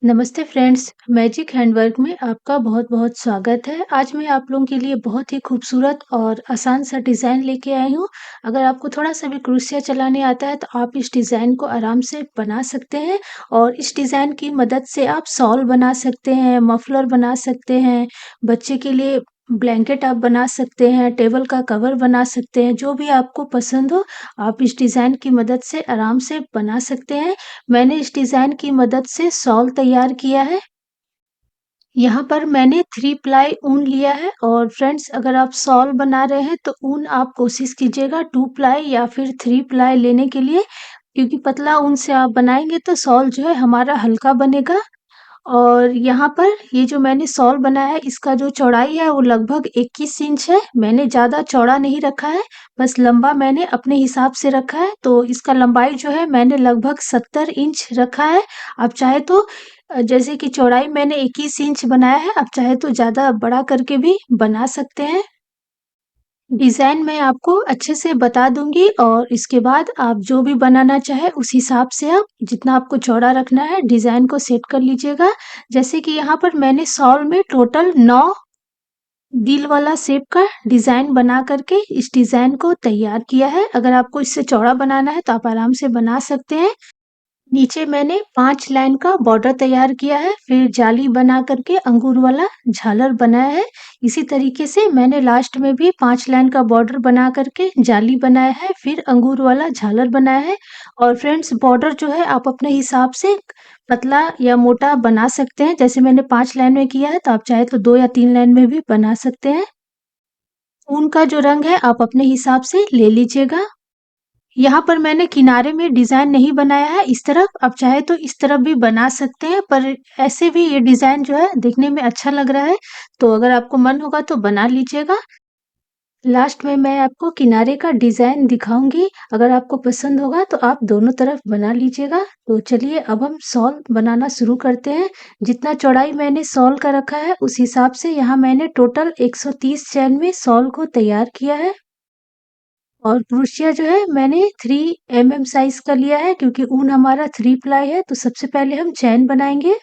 नमस्ते friends, magic handwork में आपका बहुत-बहुत स्वागत है। आज मैं आप लोगों के लिए बहुत ही खूबसूरत और आसान सा डिज़ाइन लेके आई हूँ। अगर आपको थोड़ा-सा भी क्रोशिया चलाने आता है तो आप इस डिज़ाइन को आराम से बना सकते हैं और इस डिज़ाइन की मदद से आप शॉल बना सकते हैं, मफलर बना सकते हैं, बच्चे के लिए ब्लैंकेट आप बना सकते हैं, टेबल का कवर बना सकते हैं, जो भी आपको पसंद हो, आप इस डिज़ाइन की मदद से आराम से बना सकते हैं। मैंने इस डिज़ाइन की मदद से शॉल तैयार किया है। यहाँ पर मैंने 3 प्लाई ऊन लिया है और फ्रेंड्स अगर आप शॉल बना रहे हैं तो ऊन आप कोशिश कीजिएगा 2 प्लाई या फिर 3 प्लाई लेने के लिए, क्योंकि पतला ऊन से आप बनाएँगे तो शॉल जो है हमारा हल्का बनेगा। और यहाँ पर ये जो मैंने शॉल बनाया है इसका जो चौड़ाई है वो लगभग 21 इंच है। मैंने ज़्यादा चौड़ा नहीं रखा है, बस लंबा मैंने अपने हिसाब से रखा है। तो इसका लंबाई जो है मैंने लगभग 70 इंच रखा है। आप चाहे तो जैसे कि चौड़ाई मैंने 21 इंच बनाया है, आप चाहे तो ज़्यादा बड़ा करके भी बना सकते हैं। डिज़ाइन मैं आपको अच्छे से बता दूँगी और इसके बाद आप जो भी बनाना चाहें उस हिसाब से आप जितना आपको चौड़ा रखना है डिज़ाइन को सेट कर लीजिएगा। जैसे कि यहाँ पर मैंने शॉल में टोटल 9 दिल वाला शेप का डिज़ाइन बना कर के इस डिज़ाइन को तैयार किया है। अगर आपको इससे चौड़ा बनाना है तो आप आराम से बना सकते हैं। नीचे मैंने 5 लाइन का बॉर्डर तैयार किया है, फिर जाली बना करके अंगूर वाला झालर बनाया है। इसी तरीके से मैंने लास्ट में भी 5 लाइन का बॉर्डर बना करके जाली बनाया है, फिर अंगूर वाला झालर बनाया है। और फ्रेंड्स बॉर्डर जो है आप अपने हिसाब से पतला या मोटा बना सकते हैं। जैसे मैंने 5 लाइन में किया है तो आप चाहे तो 2 या 3 लाइन में भी बना सकते हैं। ऊन का जो रंग है आप अपने हिसाब से ले लीजिएगा। यहाँ पर मैंने किनारे में डिज़ाइन नहीं बनाया है इस तरफ, आप चाहे तो इस तरफ भी बना सकते हैं, पर ऐसे भी ये डिज़ाइन जो है दिखने में अच्छा लग रहा है, तो अगर आपको मन होगा तो बना लीजिएगा। लास्ट में मैं आपको किनारे का डिज़ाइन दिखाऊँगी, अगर आपको पसंद होगा तो आप दोनों तरफ बना लीजिएगा। तो चलिए अब हम शॉल बनाना शुरू करते हैं। जितना चौड़ाई मैंने शॉल का रखा है उस हिसाब से यहाँ मैंने टोटल 130 चैन में शॉल को तैयार किया है। और क्रोशिया जो है मैंने 3 mm साइज़ का लिया है, क्योंकि ऊन हमारा 3 प्लाई है, तो सबसे पहले हम चैन बनाएँगे।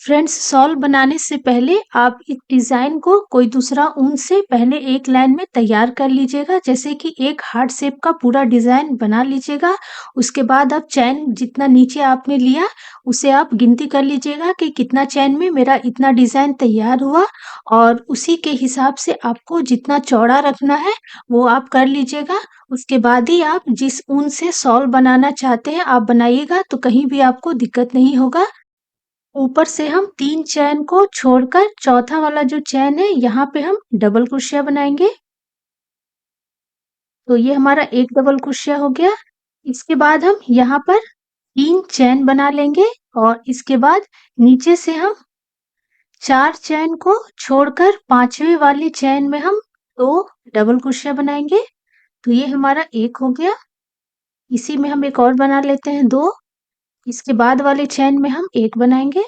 फ्रेंड्स शॉल बनाने से पहले आप इस डिज़ाइन को कोई दूसरा ऊन से पहले एक लाइन में तैयार कर लीजिएगा, जैसे कि एक हार्ट शेप का पूरा डिज़ाइन बना लीजिएगा। उसके बाद आप चैन जितना नीचे आपने लिया, उसे आप गिनती कर लीजिएगा कि कितना चैन में मेरा इतना डिज़ाइन तैयार हुआ, और उसी के हिसाब से आपको जितना चौड़ा रखना है, वो आप कर लीजिएगा। उसके बाद ही आप जिस ऊन से शॉल बनाना चाहते हैं, आप बनाइएगा, तो कहीं भी आपको दिक्कत नहीं होगा। ऊपर से हम 3 चैन को छोड़कर चौथा वाला जो चैन है यहाँ पे हम डबल क्रोशिया बनाएंगे। तो ये हमारा एक डबल क्रोशिया हो गया। इसके बाद हम यहाँ पर 3 चैन बना लेंगे और इसके बाद नीचे से हम 4 चैन को छोड़कर पांचवी वाली चैन में हम 2 डबल क्रोशिया बनाएंगे। तो ये हमारा एक हो गया। इसी में हम एक और बना लेते हैं 2। इसके बाद वाले चैन में हम एक बनाएंगे।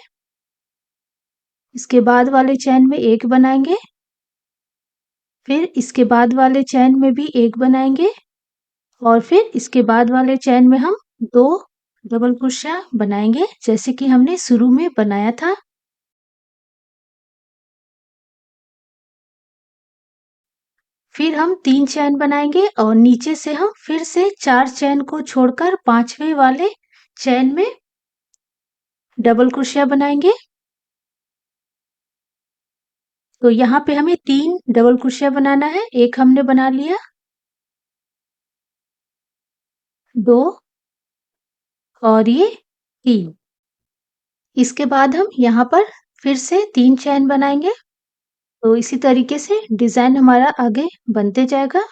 इसके बाद वाले चैन में एक बनाएंगे। फिर इसके बाद वाले चैन में भी एक बनाएंगे और फिर इसके बाद वाले चैन में हम 2 डबल क्रोशिया बनाएंगे, जैसे कि हमने शुरू में बनाया था। फिर हम 3 चैन बनाएंगे और नीचे से हम फिर से 4 चैन को छोड़कर पांचवे वाले चैन में डबल क्रोशिया बनाएंगे। तो यहाँ पे हमें 3 डबल क्रोशिया बनाना है। एक हमने बना लिया, 2 और ये 3। इसके बाद हम यहाँ पर फिर से 3 चैन बनाएंगे। तो इसी तरीके से डिज़ाइन हमारा आगे बनते जाएगा।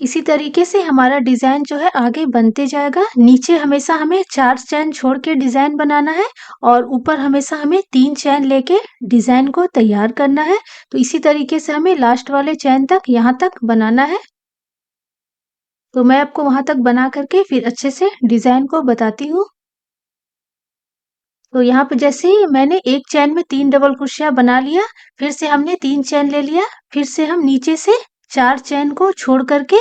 इसी तरीके से हमारा डिज़ाइन जो है आगे बनते जाएगा। नीचे हमेशा हमें 4 चैन छोड़ के डिज़ाइन बनाना है और ऊपर हमेशा हमें 3 चैन लेके डिज़ाइन को तैयार करना है। तो इसी तरीके से हमें लास्ट वाले चैन तक यहाँ तक बनाना है। तो मैं आपको वहाँ तक बना करके फिर अच्छे से डिज़ाइन को बताती हूँ। तो यहाँ पे जैसे ही मैंने एक चैन में 3 डबल क्रोशिया बना लिया, फिर से हमने 3 चैन ले लिया, फिर से हम नीचे से 4 चैन को छोड़ करके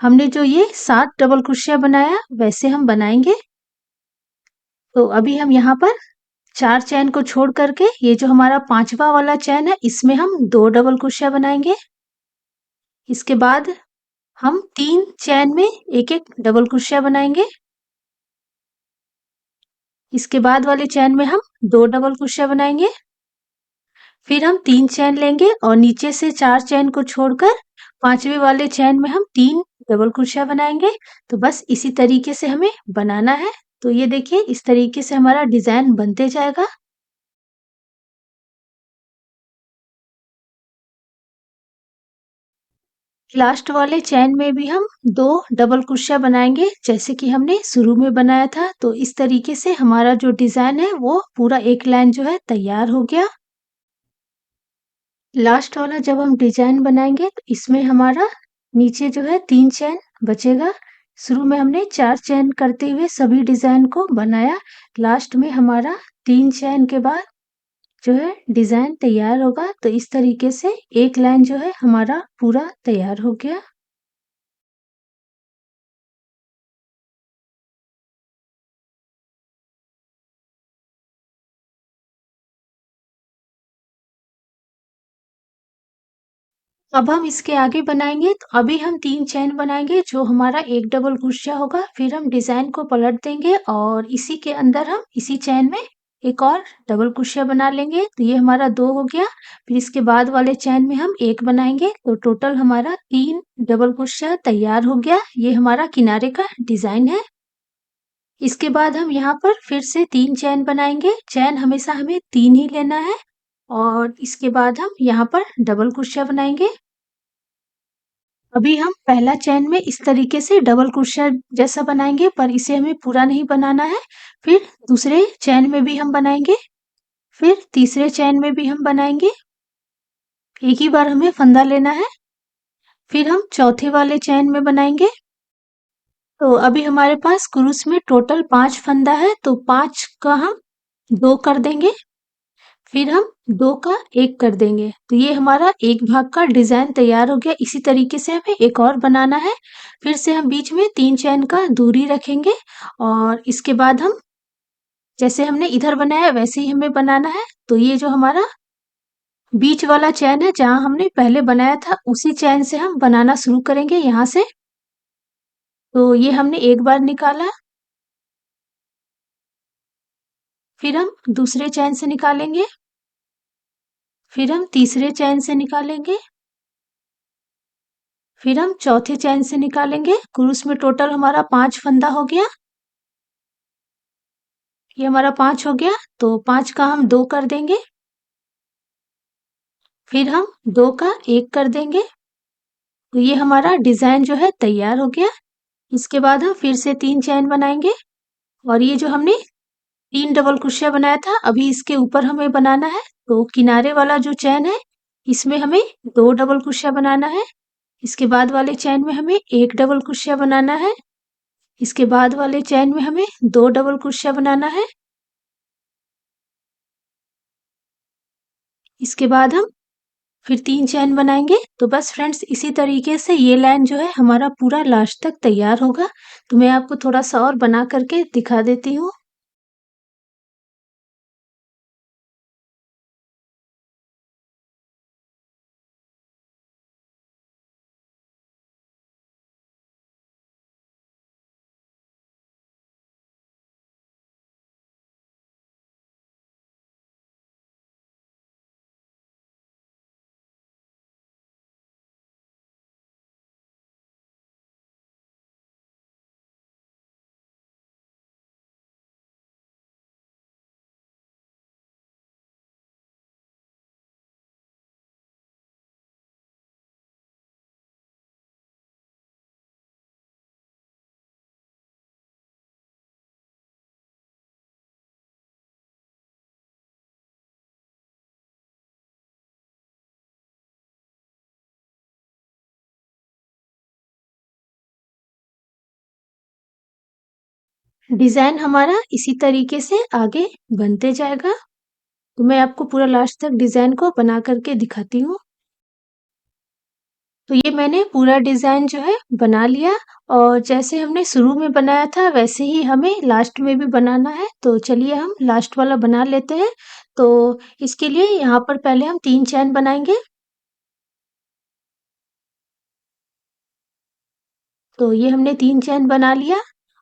हमने जो ये 7 डबल क्रोशिया बनाया वैसे हम बनाएंगे। तो अभी हम यहाँ पर 4 चैन को छोड़ करके ये जो हमारा 5वां वाला चैन है इसमें हम 2 डबल क्रोशिया बनाएँगे। इसके बाद हम 3 चैन में एक-एक डबल क्रोशिया बनाएँगे। इसके बाद वाले चैन में हम 2 डबल क्रोशिया बनाएँगे। फिर हम 3 चैन लेंगे और नीचे से 4 चैन को छोड़कर 5वें वाले चैन में हम 3 डबल क्रोशिया बनाएँगे। तो बस इसी तरीके से हमें बनाना है। तो ये देखिए इस तरीके से हमारा डिज़ाइन बनते जाएगा। लास्ट वाले चैन में भी हम 2 डबल क्रोशिया बनाएँगे जैसे कि हमने शुरू में बनाया था। तो इस तरीके से हमारा जो डिज़ाइन है वो पूरा एक लाइन जो है तैयार हो गया। लास्ट वाला जब हम डिजाइन बनाएंगे तो इसमें हमारा नीचे जो है 3 चैन बचेगा। शुरू में हमने 4 चैन करते हुए सभी डिजाइन को बनाया। लास्ट में हमारा 3 चैन के बाद जो है डिजाइन तैयार होगा। तो इस तरीके से एक लाइन जो है हमारा पूरा तैयार हो गया। अब हम इसके आगे बनाएंगे तो अभी हम 3 चैन बनाएंगे जो हमारा एक डबल क्रोशिया होगा। फिर हम डिजाइन को पलट देंगे और इसी के अंदर हम इसी चैन में एक और डबल क्रोशिया बना लेंगे। तो ये हमारा 2 हो गया। फिर इसके बाद वाले चैन में हम 1 बनाएंगे तो टोटल हमारा 3 डबल क्रोशिया तैयार हो गया। ये हमारा किनारे का डिजाइन है। इसके बाद हम यहाँ पर फिर से 3 चैन बनाएंगे। चैन हमेशा हमें 3 ही लेना है और इसके बाद हम यहाँ पर डबल क्रोशिया बनाएंगे। अभी हम पहला चैन में इस तरीके से डबल क्रोशिया जैसा बनाएंगे पर इसे हमें पूरा नहीं बनाना है। फिर दूसरे चैन में भी हम बनाएंगे। फिर तीसरे चैन में भी हम बनाएंगे। एक ही बार हमें फंदा लेना है। फिर हम चौथे वाले चैन में बनाएंगे। तो अभी हमारे पास क्रूस में टोटल 5 फंदा है तो 5 का हम 2 कर देंगे। फिर हम 2 का 1 कर देंगे। तो ये हमारा एक भाग का डिजाइन तैयार हो गया। इसी तरीके से हमें एक और बनाना है। फिर से हम बीच में 3 चैन का दूरी रखेंगे और इसके बाद हम जैसे हमने इधर बनाया वैसे ही हमें बनाना है। तो ये जो हमारा बीच वाला चैन है जहाँ हमने पहले बनाया था उसी चैन से हम बनाना शुरू करेंगे यहाँ से। तो ये हमने एक बार निकाला। फिर हम दूसरे चैन से निकालेंगे। फिर हम तीसरे चैन से निकालेंगे। फिर हम चौथे चैन से निकालेंगे। क्रूस में टोटल हमारा 5 फंदा हो गया। ये हमारा 5 हो गया तो 5 का हम 2 कर देंगे। फिर हम 2 का 1 कर देंगे। तो ये हमारा डिजाइन जो है तैयार हो गया। इसके बाद हम फिर से 3 चैन बनाएंगे और ये जो हमने 3 डबल क्रोशिया बनाया था अभी इसके ऊपर हमें बनाना है। तो किनारे वाला जो चैन है इसमें हमें 2 डबल क्रोशिया बनाना है। इसके बाद वाले चैन में हमें 1 डबल क्रोशिया बनाना है। इसके बाद वाले चैन में हमें 2 डबल क्रोशिया बनाना है। इसके बाद हम फिर 3 चैन बनाएंगे। तो बस फ्रेंड्स इसी तरीके से ये लाइन जो है हमारा पूरा लास्ट तक तैयार होगा। तो मैं आपको थोड़ा-सा और बना करके दिखा देती हूँ। डिज़ाइन हमारा इसी तरीके से आगे बनते जाएगा। तो मैं आपको पूरा लास्ट तक डिज़ाइन को बना करके दिखाती हूँ। तो ये मैंने पूरा डिज़ाइन जो है बना लिया और जैसे हमने शुरू में बनाया था वैसे ही हमें लास्ट में भी बनाना है। तो चलिए हम लास्ट वाला बना लेते हैं। तो इसके लिए यहाँ पर पहले हम 3 चैन बनाएँगे। तो ये हमने 3 चैन बना लिया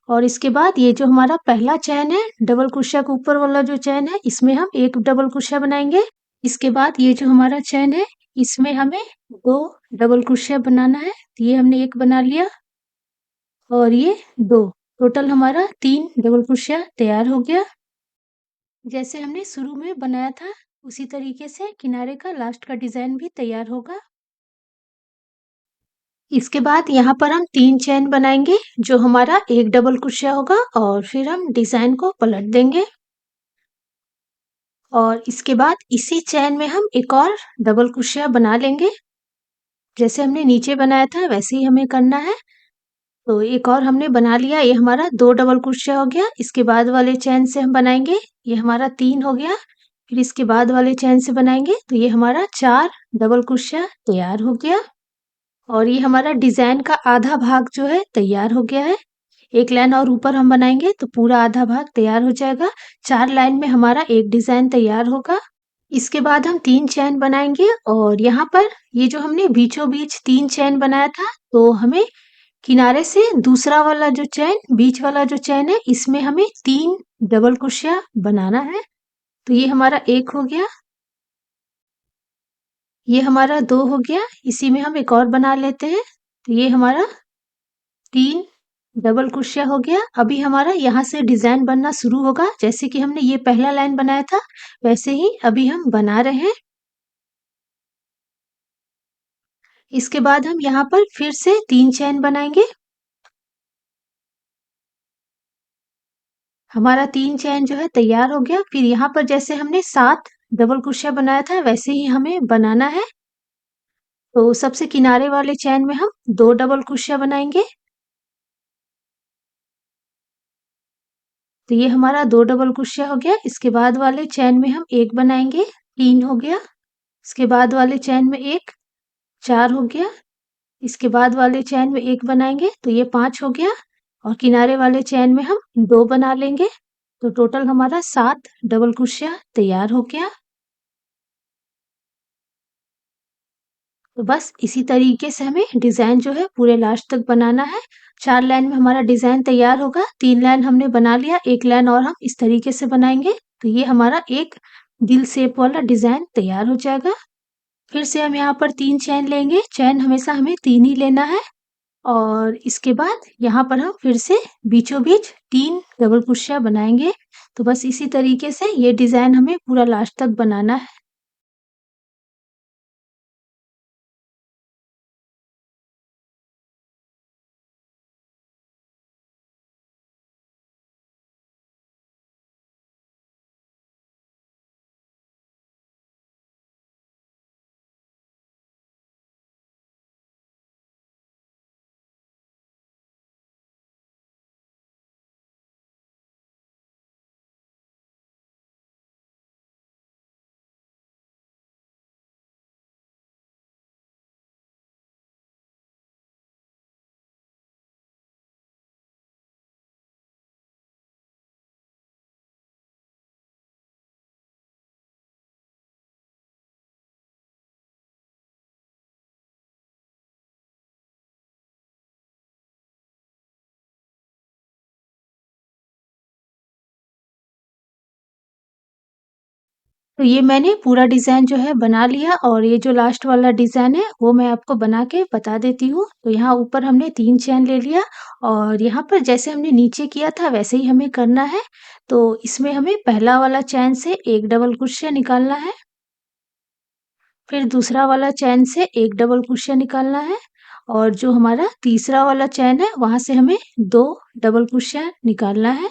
और इसके बाद ये जो हमारा पहला चैन है, डबल क्रोशिया के ऊपर वाला जो चैन है, इसमें हम 1 डबल क्रोशिया बनाएँगे। इसके बाद ये जो हमारा चैन है, इसमें हमें 2 डबल क्रोशिया बनाना है। तो ये हमने 1 बना लिया और ये 2, टोटल हमारा 3 डबल क्रोशिया तैयार हो गया। जैसे हमने शुरू में बनाया था, उसी तरीके से किनारे का लास्ट का डिज़ाइन भी तैयार होगा। इसके बाद यहाँ पर हम 3 चेन बनाएँगे, जो हमारा 1 डबल क्रोशिया होगा और फिर हम डिज़ाइन को पलट देंगे। और इसके बाद इसी चेन में हम एक और डबल क्रोशिया बना लेंगे। जैसे हमने नीचे बनाया था वैसे ही हमें करना है। तो एक और हमने बना लिया, ये हमारा 2 डबल क्रोशिया हो गया। इसके बाद वाले चेन से हम बनाएँगे, ये हमारा 3 हो गया। फिर इसके बाद वाले चेन से बनाएँगे, तो ये हमारा 4 डबल क्रोशिया तैयार हो गया। और ये हमारा डिज़ाइन का आधा भाग जो है तैयार हो गया है। एक लाइन और ऊपर हम बनाएँगे तो पूरा आधा भाग तैयार हो जाएगा। 4 लाइन में हमारा एक डिज़ाइन तैयार होगा। इसके बाद हम 3 चैन बनाएँगे और यहाँ पर ये जो हमने बीचों-बीच 3 चैन बनाया था, तो हमें किनारे से दूसरा वाला जो चैन, बीच वाला जो चैन है, इसमें हमें 3 डबल क्रोशिया बनाना है। तो ये हमारा 1 हो गया, ये हमारा 2 हो गया, इसी में हम एक और बना लेते हैं। तो ये हमारा 3 डबल क्रोशिया हो गया। अभी हमारा यहाँ से डिज़ाइन बनना शुरू होगा। जैसे कि हमने ये पहला लाइन बनाया था, वैसे ही अभी हम बना रहे हैं। इसके बाद हम यहाँ पर फिर से 3 चैन बनाएँगे। हमारा 3 चैन जो है तैयार हो गया। फिर यहाँ पर जैसे हमने 7 डबल क्रोशिया बनाया था, वैसे ही हमें बनाना है। तो सबसे किनारे वाले चैन में हम 2 डबल क्रोशिया बनाएँगे। तो ये हमारा 2 डबल क्रोशिया हो गया। इसके बाद वाले चैन में हम 1 बनाएँगे, 3 हो गया। इसके बाद वाले चैन में 1, 4 हो गया। इसके बाद वाले चैन में 1 बनाएँगे, तो ये 5 हो गया और किनारे वाले चैन में हम 2 बना लेंगे। तो टोटल हमारा 7 डबल क्रोशिया तैयार हो गया। तो बस इसी तरीके से हमें डिज़ाइन जो है पूरे लास्ट तक बनाना है। 4 लाइन में हमारा डिज़ाइन तैयार होगा, 3 लाइन हमने बना लिया, 1 लाइन और हम इस तरीके से बनाएँगे, तो ये हमारा एक दिल शेप वाला डिज़ाइन तैयार हो जाएगा। फिर से हम यहाँ पर 3 चैन लेंगे, चैन हमेशा हमें 3 ही लेना है और इसके बाद यहाँ पर हम फिर से बीचों-बीच 3 डबल क्रोशिया बनाएँगे। तो बस इसी तरीके से ये डिज़ाइन हमें पूरा लास्ट तक बनाना है। तो ये मैंने पूरा डिज़ाइन जो है बना लिया और ये जो लास्ट वाला डिज़ाइन है वो मैं आपको बना के बता देती हूँ। तो यहाँ ऊपर हमने 3 चैन ले लिया और यहाँ पर जैसे हमने नीचे किया था वैसे ही हमें करना है। तो इसमें हमें पहला वाला चैन से 1 डबल क्रोशिया निकालना है, फिर दूसरा वाला चैन से 1 डबल क्रोशिया निकालना है और जो हमारा तीसरा वाला चैन है वहाँ से हमें 2 डबल क्रोशिया निकालना है।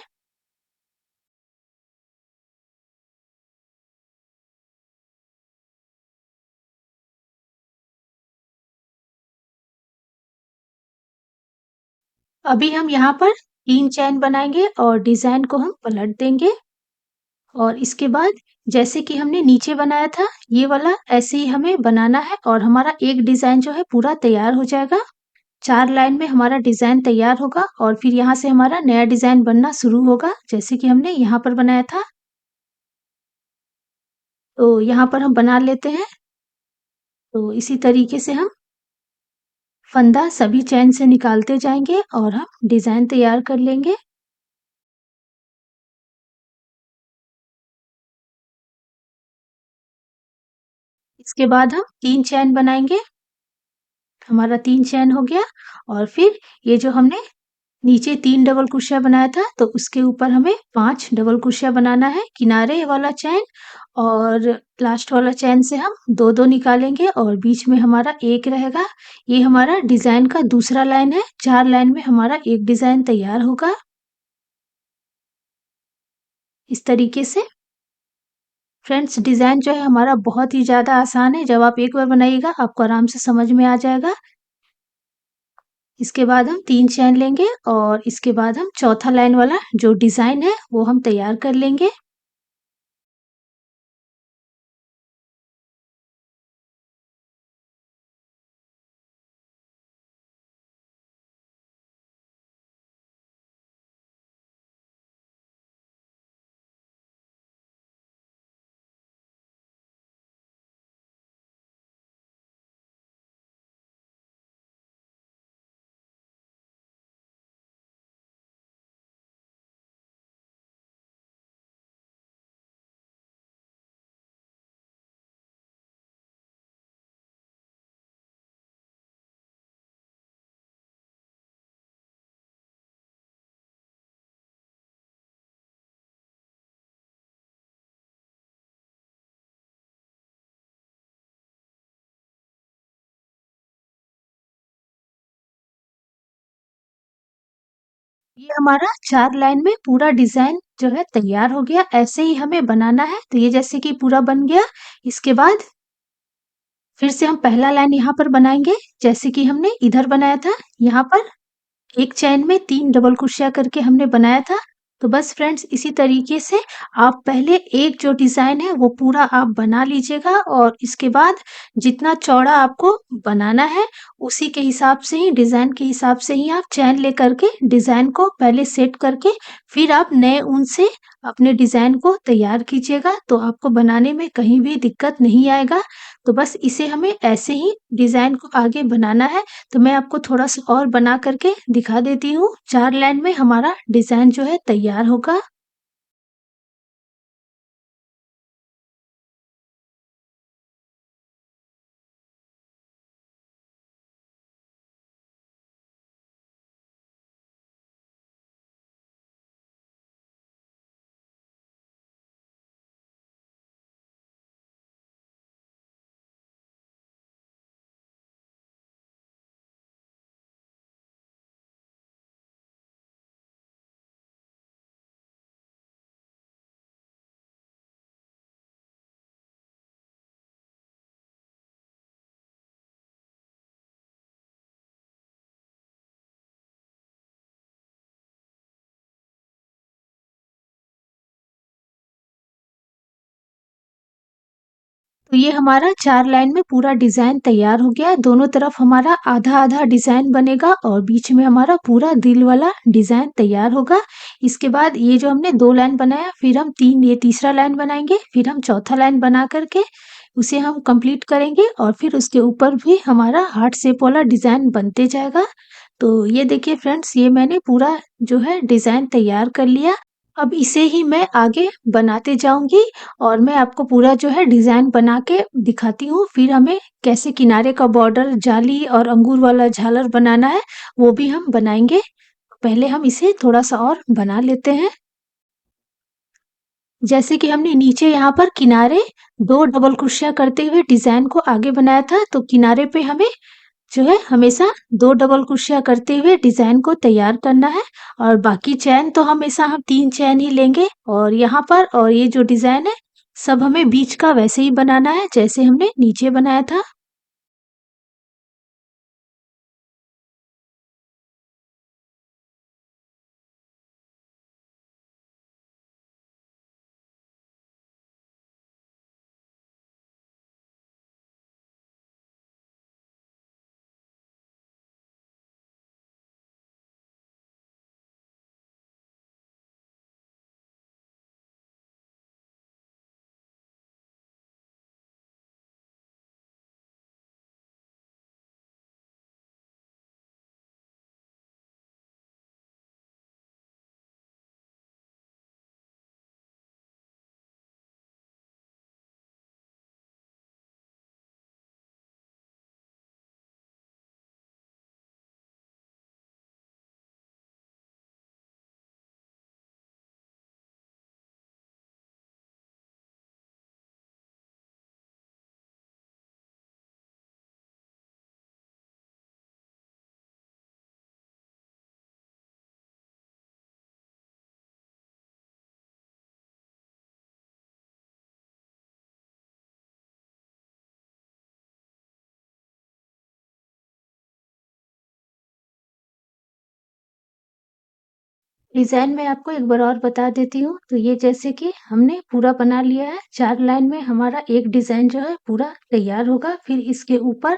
अभी हम यहाँ पर 3 चैन बनाएँगे और डिज़ाइन को हम पलट देंगे। और इसके बाद जैसे कि हमने नीचे बनाया था, ये वाला ऐसे ही हमें बनाना है और हमारा एक डिज़ाइन जो है पूरा तैयार हो जाएगा। 4 लाइन में हमारा डिज़ाइन तैयार होगा और फिर यहाँ से हमारा नया डिज़ाइन बनना शुरू होगा, जैसे कि हमने यहाँ पर बनाया था। तो यहाँ पर हम बना लेते हैं। तो इसी तरीके से हम फंदा सभी चैन से निकालते जाएँगे और हम डिज़ाइन तैयार कर लेंगे। इसके बाद हम 3 चैन बनाएँगे। हमारा 3 चैन हो गया और फिर ये जो हमने नीचे 3 डबल क्रोशिया बनाया था, तो उसके ऊपर हमें 5 डबल क्रोशिया बनाना है, किनारे वाला चैन और लास्ट वाला चैन से हम 2-2 निकालेंगे और बीच में हमारा 1 रहेगा। ये हमारा डिज़ाइन का दूसरा लाइन है, 4 लाइन में हमारा एक डिज़ाइन तैयार होगा, इस तरीके से। फ्रेंड्स, डिज़ाइन जो है हमारा बहुत ही ज़्यादा आसान है, जब आप एक बार बनाइएगा आपको आराम से समझ में आ जाएगा। इसके बाद हम 3 चैन लेंगे और इसके बाद हम चौथा लाइन वाला जो डिज़ाइन है, वो हम तैयार कर लेंगे। ये हमारा 4 लाइन में पूरा डिज़ाइन जो है तैयार हो गया, ऐसे ही हमें बनाना है। तो ये जैसे कि पूरा बन गया, इसके बाद फिर से हम पहला लाइन यहाँ पर बनाएँगे, जैसे कि हमने इधर बनाया था, यहाँ पर एक चैन में 3 डबल क्रोशिया करके हमने बनाया था। तो बस फ्रेंड्स, इसी तरीके से आप पहले एक जो डिज़ाइन है वो पूरा आप बना लीजिएगा और इसके बाद जितना चौड़ा आपको बनाना है, उसी के हिसाब से ही डिज़ाइन के हिसाब से ही आप चैन लेकर के डिज़ाइन को पहले सेट करके फिर आप नए ऊन से अपने डिज़ाइन को तैयार कीजिएगा, तो आपको बनाने में कहीं भी दिक्कत नहीं आएगा। तो बस इसे हमें ऐसे ही डिज़ाइन को आगे बनाना है। तो मैं आपको थोड़ा-सा और बना करके दिखा देती हूँ। 4 लाइन में हमारा डिज़ाइन जो है तैयार होगा। तो ये हमारा 4 लाइन में पूरा डिज़ाइन तैयार हो गया है। दोनों तरफ हमारा आधा-आधा डिज़ाइन बनेगा और बीच में हमारा पूरा दिल वाला डिज़ाइन तैयार होगा। इसके बाद ये जो हमने 2 लाइन बनाया, फिर हम 3 ये तीसरा लाइन बनाएँगे, फिर हम चौथा लाइन बना कर के उसे हम कंप्लीट करेंगे और फिर उसके ऊपर भी हमारा हार्ट शेप वाला डिज़ाइन बनते जाएगा। तो ये देखिए फ्रेंड्स, ये मैंने पूरा जो है डिज़ाइन तैयार कर लिया। अब इसे ही मैं आगे बनाते जाऊँगी और मैं आपको पूरा जो है डिज़ाइन बना के दिखाती हूँ। फिर हमें कैसे किनारे का बॉर्डर, जाली और अंगूर वाला झालर बनाना है, वो भी हम बनाएँगे। पहले हम इसे थोड़ा-सा और बना लेते हैं। जैसे कि हमने नीचे यहाँ पर किनारे 2 डबल क्रोशिया करते हुए डिज़ाइन को आगे बनाया था, तो किनारे पे हमें जो है हमेशा 2 डबल क्रोशिया करते हुए डिज़ाइन को तैयार करना है और बाकी चैन तो हमेशा हम 3 चैन ही लेंगे और यहाँ पर और ये जो डिज़ाइन है, सब हमें बीच का वैसे ही बनाना है जैसे हमने नीचे बनाया था। डिज़ाइन मैं आपको एक बार और बता देती हूँ। तो ये जैसे कि हमने पूरा बना लिया है, 4 लाइन में हमारा एक डिज़ाइन जो है पूरा तैयार होगा। फिर इसके ऊपर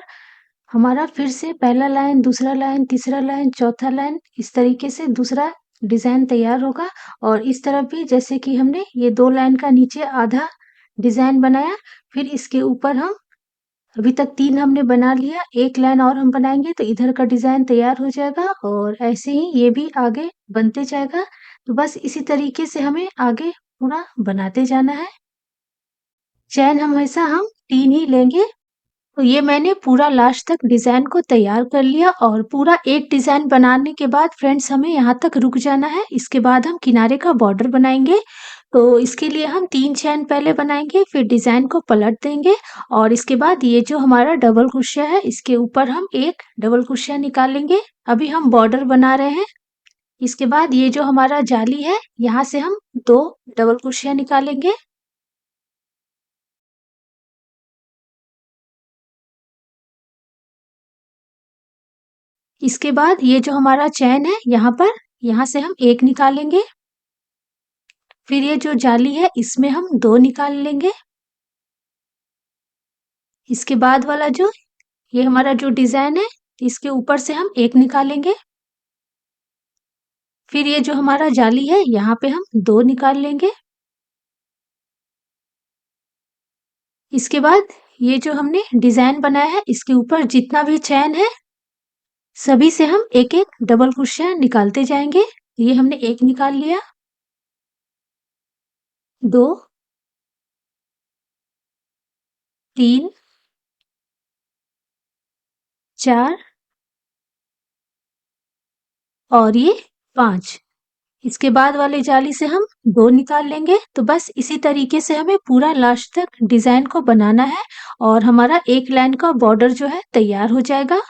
हमारा फिर से पहला लाइन, दूसरा लाइन, तीसरा लाइन, चौथा लाइन, इस तरीके से दूसरा डिज़ाइन तैयार होगा। और इस तरफ भी जैसे कि हमने ये 2 लाइन का नीचे आधा डिज़ाइन बनाया, फिर इसके ऊपर हम अभी तक 3 हमने बना लिया, 1 लाइन और हम बनाएँगे तो इधर का डिज़ाइन तैयार हो जाएगा और ऐसे ही ये भी आगे बनते जाएगा। तो बस इसी तरीके से हमें आगे पूरा बनाते जाना है। चैन हमेशा हम 3 ही लेंगे। तो ये मैंने पूरा लास्ट तक डिज़ाइन को तैयार कर लिया और पूरा एक डिज़ाइन बनाने के बाद फ्रेंड्स हमें यहाँ तक रुक जाना है। इसके बाद हम किनारे का बॉर्डर बनाएँगे। तो इसके लिए हम 3 चैन पहले बनाएँगे, फिर डिज़ाइन को पलट देंगे और इसके बाद ये जो हमारा डबल क्रोशिया है, इसके ऊपर हम 1 डबल क्रोशिया निकालेंगे। अभी हम बॉर्डर बना रहे हैं। इसके बाद ये जो हमारा जाली है, यहाँ से हम 2 डबल क्रोशिया निकालेंगे। इसके बाद ये जो हमारा चैन है, यहाँ से हम 1 निकालेंगे। फिर ये जो जाली है, इसमें हम 2 निकाल लेंगे। इसके बाद वाला जो ये हमारा जो डिज़ाइन है, इसके ऊपर से हम 1 निकालेंगे। फिर ये जो हमारा जाली है, यहाँ पे हम 2 निकाल लेंगे। इसके बाद ये जो हमने डिज़ाइन बनाया है, इसके ऊपर जितना भी चैन है, सभी से हम एक-एक डबल क्रोशिया निकालते जाएँगे। ये हमने 1 निकाल लिया, 2, 3, 4 और ये 5। इसके बाद वाले जाली से हम 2 निकाल लेंगे। तो बस इसी तरीके से हमें पूरा लास्ट तक डिज़ाइन को बनाना है और हमारा एक लाइन का बॉर्डर जो है तैयार हो जाएगा।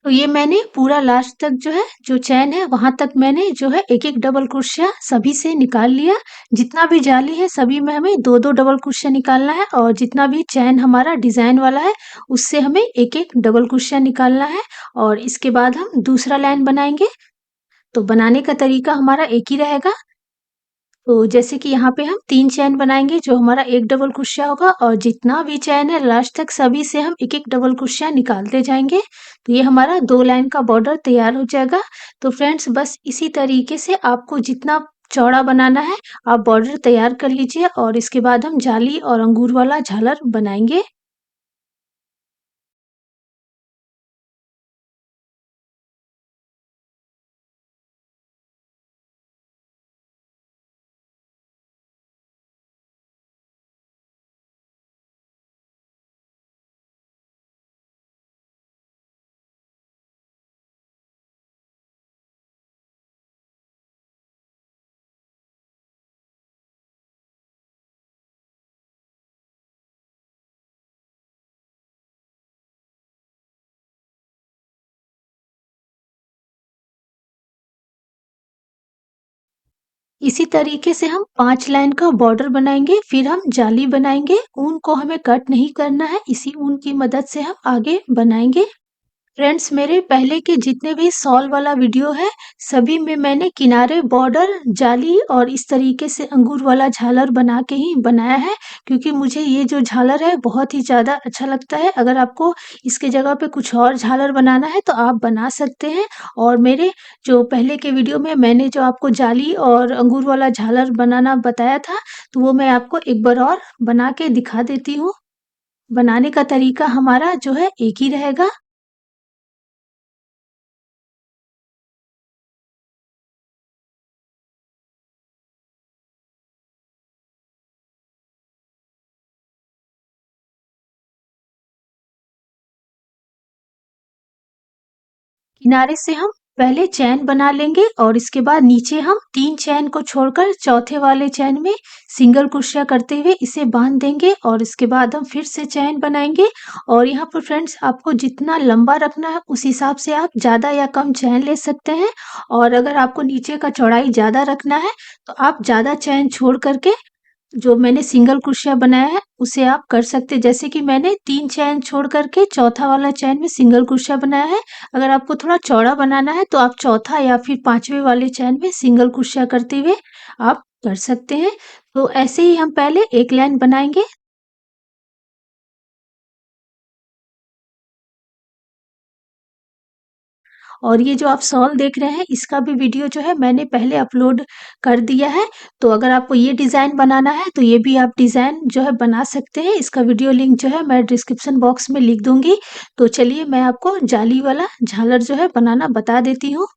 तो ये मैंने पूरा लास्ट तक जो है, जो चैन है वहाँ तक मैंने जो है एक-एक डबल क्रोशिया सभी से निकाल लिया। जितना भी जाली है सभी में हमें 2-2 डबल क्रोशिया निकालना है और जितना भी चैन हमारा डिज़ाइन वाला है, उससे हमें एक-एक डबल क्रोशिया निकालना है और इसके बाद हम दूसरा लाइन बनाएँगे। तो बनाने का तरीका हमारा एक ही रहेगा। तो जैसे कि यहाँ पे हम 3 चैन बनाएँगे जो हमारा 1 डबल क्रोशिया होगा और जितना भी चैन है लास्ट तक सभी से हम एक-एक डबल क्रोशिया निकालते जाएँगे। तो ये हमारा 2 लाइन का बॉर्डर तैयार हो जाएगा। तो फ्रेंड्स बस इसी तरीके से आपको जितना चौड़ा बनाना है, आप बॉर्डर तैयार कर लीजिए और इसके बाद हम जाली और अंगूर वाला झालर बनाएँगे। इसी तरीके से हम 5 लाइन का बॉर्डर बनाएँगे, फिर हम जाली बनाएँगे। ऊन को हमें कट नहीं करना है, इसी ऊन की मदद से हम आगे बनाएँगे। फ्रेंड्स मेरे पहले के जितने भी शॉल वाला वीडियो है, सभी में मैंने किनारे बॉर्डर, जाली और इस तरीके से अंगूर वाला झालर बना के ही बनाया है, क्योंकि मुझे ये जो झालर है बहुत ही ज़्यादा अच्छा लगता है। अगर आपको इसके जगह पे कुछ और झालर बनाना है तो आप बना सकते हैं और मेरे जो पहले के वीडियो में मैंने जो आपको जाली और अंगूर वाला झालर बनाना बताया था, तो वो मैं आपको एक बार और बना के दिखा देती हूँ। बनाने का तरीका हमारा जो है एक ही रहेगा। किनारे से हम पहले चैन बना लेंगे और इसके बाद नीचे हम 3 चैन को छोड़कर चौथे वाले चैन में सिंगल क्रोशिया करते हुए इसे बांध देंगे और इसके बाद हम फिर से चैन बनाएंगे। और यहाँ पर फ्रेंड्स आपको जितना लंबा रखना है उस हिसाब से आप ज़्यादा या कम चैन ले सकते हैं। और अगर आपको नीचे का चौड़ाई ज़्यादा रखना है तो आप ज़्यादा चैन छोड़ करके जो मैंने सिंगल क्रोशिया बनाया है उसे आप कर सकते हैं। जैसे कि मैंने 3 चैन छोड़ करके चौथा वाला चैन में सिंगल क्रोशिया बनाया है। अगर आपको थोड़ा चौड़ा बनाना है तो आप चौथा या फिर 5वें वाले चैन में सिंगल क्रोशिया करते हुए आप कर सकते हैं। तो ऐसे ही हम पहले एक लाइन बनाएँगे। और ये जो आप शॉल देख रहे हैं इसका भी वीडियो जो है मैंने पहले अपलोड कर दिया है। तो अगर आपको ये डिज़ाइन बनाना है तो ये भी आप डिज़ाइन जो है बना सकते हैं। इसका वीडियो लिंक जो है मैं डिस्क्रिप्शन बॉक्स में लिख दूँगी। तो चलिए मैं आपको जाली वाला झालर जो है बनाना बता देती हूँ।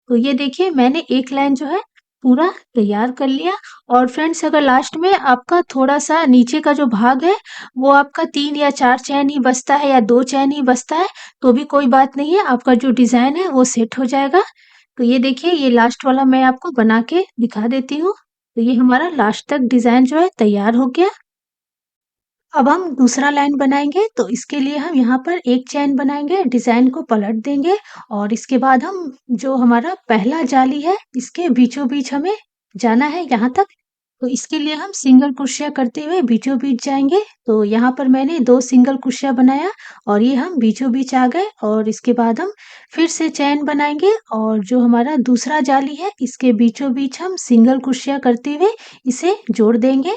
तो ये देखिए मैंने एक लाइन जो है पूरा तैयार कर लिया। और फ्रेंड्स अगर लास्ट में आपका थोड़ा-सा नीचे का जो भाग है वो आपका 3 या 4 चैन ही बचता है या 2 चैन ही बचता है तो भी कोई बात नहीं है, आपका जो डिज़ाइन है वो सेट हो जाएगा। तो ये देखिए ये लास्ट वाला मैं आपको बना के दिखा देती हूँ। तो ये हमारा लास्ट तक डिज़ाइन जो है तैयार हो गया। अब हम दूसरा लाइन बनाएँगे, तो इसके लिए हम यहाँ पर एक चैन बनाएँगे, डिज़ाइन को पलट देंगे और इसके बाद हम जो हमारा पहला जाली है, इसके बीचों-बीच हमें जाना है यहाँ तक। तो इसके लिए हम सिंगल क्रोशिया करते हुए बीचों-बीच जाएँगे। तो यहाँ पर मैंने 2 सिंगल क्रोशिया बनाया और ये हम बीचों-बीच आ गए और इसके बाद हम फिर से चैन बनाएँगे और जो हमारा दूसरा जाली है, इसके बीचों-बीच हम सिंगल क्रोशिया करते हुए इसे जोड़ देंगे।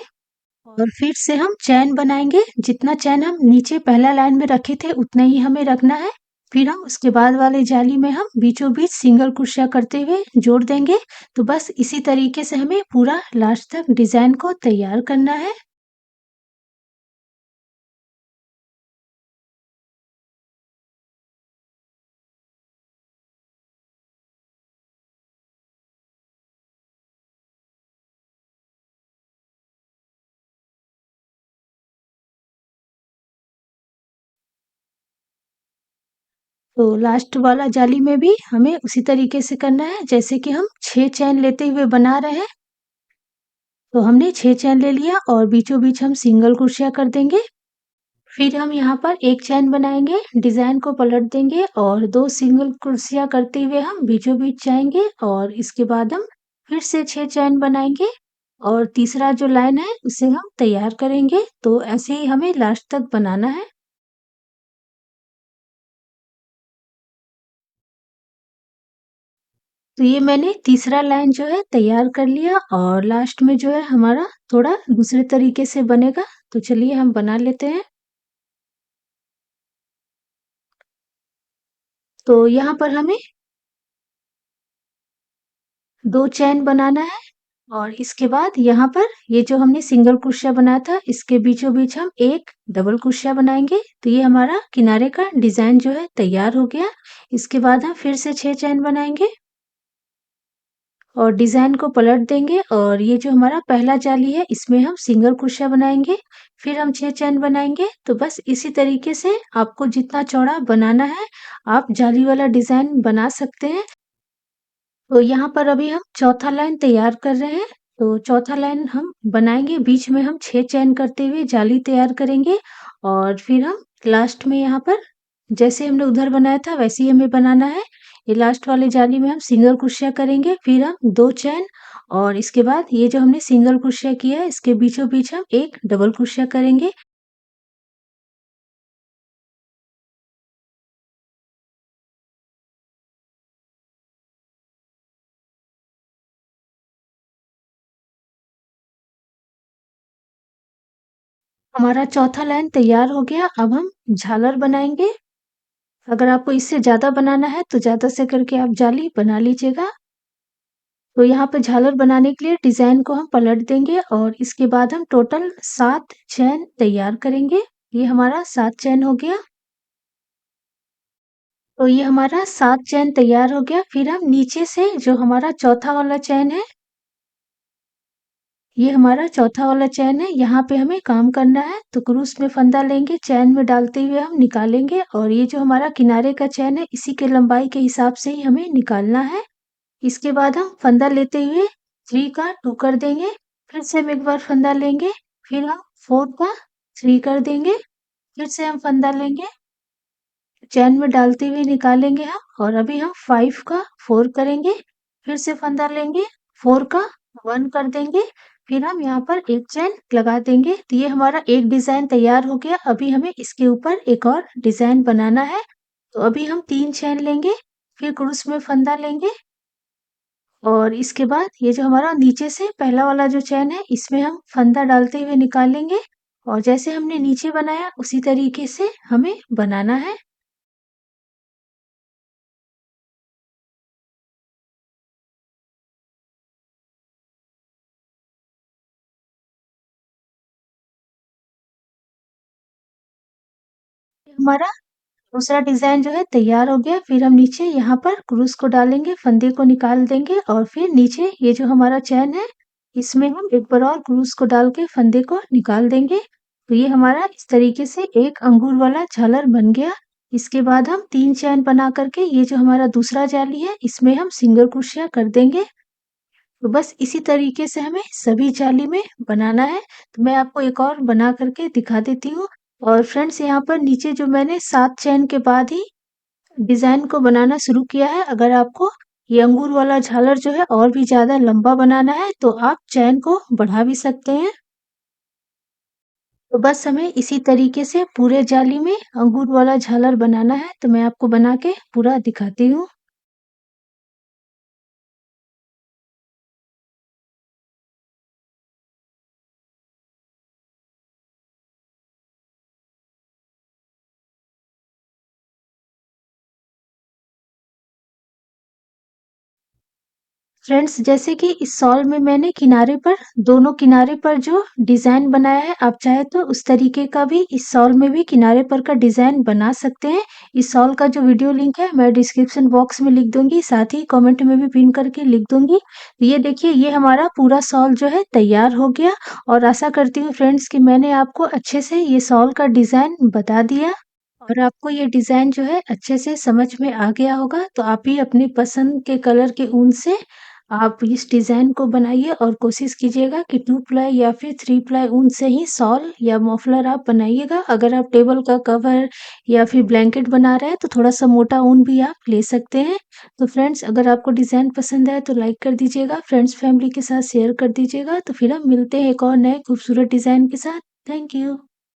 और फिर से हम चैन बनाएँगे, जितना चैन हम नीचे पहला लाइन में रखे थे उतना ही हमें रखना है। फिर हम उसके बाद वाले जाली में हम बीचों-बीच सिंगल क्रोशिया करते हुए जोड़ देंगे। तो बस इसी तरीके से हमें पूरा लास्ट तक डिज़ाइन को तैयार करना है। तो लास्ट वाला जाली में भी हमें उसी तरीके से करना है जैसे कि हम 6 चैन लेते हुए बना रहे हैं। तो हमने 6 चैन ले लिया और बीचों-बीच हम सिंगल क्रोशिया कर देंगे। फिर हम यहाँ पर एक चैन बनाएँगे, डिज़ाइन को पलट देंगे और 2 सिंगल क्रोशिया करते हुए हम बीचों-बीच जाएँगे और इसके बाद हम फिर से 6 चैन बनाएँगे और तीसरा जो लाइन है उसे हम तैयार करेंगे। तो ऐसे ही हमें लास्ट तक बनाना है। तो ये मैंने तीसरा लाइन जो है तैयार कर लिया और लास्ट में जो है हमारा थोड़ा दूसरे तरीके से बनेगा। तो चलिए हम बना लेते हैं। तो यहाँ पर हमें 2 चैन बनाना है और इसके बाद यहाँ पर ये जो हमने सिंगल क्रोशिया बनाया था इसके बीचों-बीच हम एक डबल क्रोशिया बनाएँगे। तो ये हमारा किनारे का डिज़ाइन जो है तैयार हो गया। इसके बाद हम फिर से 6 चैन बनाएँगे और डिज़ाइन को पलट देंगे और ये जो हमारा पहला जाली है इसमें हम सिंगल क्रोशिया बनाएँगे। फिर हम 6 चैन बनाएँगे। तो बस इसी तरीके से आपको जितना चौड़ा बनाना है आप जाली वाला डिज़ाइन बना सकते हैं। तो यहाँ पर अभी हम चौथा लाइन तैयार कर रहे हैं। तो चौथा लाइन हम बनाएँगे, बीच में हम 6 चैन करते हुए जाली तैयार करेंगे और फिर हम लास्ट में यहाँ पर जैसे हमने उधर बनाया था वैसे ही हमें बनाना है। ये लास्ट वाली जाली में हम सिंगल क्रोशिया करेंगे, फिर हम 2 चैन और इसके बाद ये जो हमने सिंगल क्रोशिया किया है इसके बीचों-बीच हम एक डबल क्रोशिया करेंगे। हमारा चौथा लाइन तैयार हो गया। अब हम झालर बनाएँगे। अगर आपको इससे ज़्यादा बनाना है तो ज़्यादा से करके आप जाली बना लीजिएगा। तो यहाँ पे झालर बनाने के लिए डिज़ाइन को हम पलट देंगे और इसके बाद हम टोटल 7 चैन तैयार करेंगे। ये हमारा 7 चैन हो गया। तो ये हमारा 7 चैन तैयार हो गया। फिर हम नीचे से जो हमारा चौथा वाला चैन है, ये हमारा चौथा वाला चैन है, यहाँ पे हमें काम करना है। तो क्रूस में फंदा लेंगे, चैन में डालते हुए हम निकालेंगे और ये जो हमारा किनारे का चैन है, इसी के लंबाई के हिसाब से ही हमें निकालना है। इसके बाद हम फंदा लेते हुए 3 का 2 कर देंगे, फिर से हम एक बार फंदा लेंगे, फिर हम 4 का 3 कर देंगे, फिर से हम फंदा लेंगे, चैन में डालते हुए निकालेंगे हम और अभी हम 5 का 4 करेंगे, फिर से फंदा लेंगे, 4 का 1 कर देंगे, फिर हम यहाँ पर एक चैन लगा देंगे। तो ये हमारा एक डिज़ाइन तैयार हो गया। अभी हमें इसके ऊपर एक और डिज़ाइन बनाना है। तो अभी हम 3 चैन लेंगे, फिर क्रूस में फंदा लेंगे और इसके बाद ये जो हमारा नीचे से पहला वाला जो चैन है, इसमें हम फंदा डालते हुए निकालेंगे और जैसे हमने नीचे बनाया उसी तरीके से हमें बनाना है। हमारा दूसरा डिज़ाइन जो है तैयार हो गया। फिर हम नीचे यहाँ पर क्रूस को डालेंगे, फंदे को निकाल देंगे और फिर नीचे ये जो हमारा चैन है, इसमें हम एक बार और क्रूस को डाल के फंदे को निकाल देंगे। तो ये हमारा इस तरीके से एक अंगूर वाला झालर बन गया। इसके बाद हम 3 चैन बना करके ये जो हमारा दूसरा जाली है, इसमें हम सिंगल क्रोशिया कर देंगे। तो बस इसी तरीके से हमें सभी जाली में बनाना है। तो मैं आपको एक और बना करके दिखा देती हूँ। और फ्रेंड्स यहाँ पर नीचे जो मैंने 7 चैन के बाद ही डिज़ाइन को बनाना शुरू किया है। अगर आपको ये अंगूर वाला झालर जो है और भी ज़्यादा लंबा बनाना है तो आप चैन को बढ़ा भी सकते हैं। तो बस हमें इसी तरीके से पूरे जाली में अंगूर वाला झालर बनाना है। तो मैं आपको बना के पूरा दिखाती हूँ। फ्रेंड्स जैसे कि इस शॉल में मैंने किनारे पर दोनों किनारे पर जो डिज़ाइन बनाया है, आप चाहे तो उस तरीके का भी इस शॉल में भी किनारे पर का डिज़ाइन बना सकते हैं। इस शॉल का जो वीडियो लिंक है मैं डिस्क्रिप्शन बॉक्स में लिख दूंगी, साथ ही कमेंट में भी पिन करके लिख दूंगी। तो ये देखिए, ये हमारा पूरा शॉल जो है तैयार हो गया और आशा करती हूँ फ्रेंड्स कि मैंने आपको अच्छे से ये शॉल का डिज़ाइन बता दिया और आपको ये डिज़ाइन जो है अच्छे से समझ में आ गया होगा। तो आप भी अपनी पसंद के कलर के ऊन से आप इस डिज़ाइन को बनाइए और कोशिश कीजिएगा कि 2 प्लाई या फिर 3 प्लाई ऊन से ही शॉल या मफलर आप बनाइएगा। अगर आप टेबल का कवर या फिर ब्लैंकेट बना रहे हैं तो थोड़ा-सा मोटा ऊन भी आप ले सकते हैं। तो फ्रेंड्स अगर आपको डिज़ाइन पसंद आए तो लाइक कर दीजिएगा, फ्रेंड्स फैमिली के साथ शेयर कर दीजिएगा। तो फिर हम मिलते हैं एक और नए खूबसूरत डिज़ाइन के साथ। Thank you.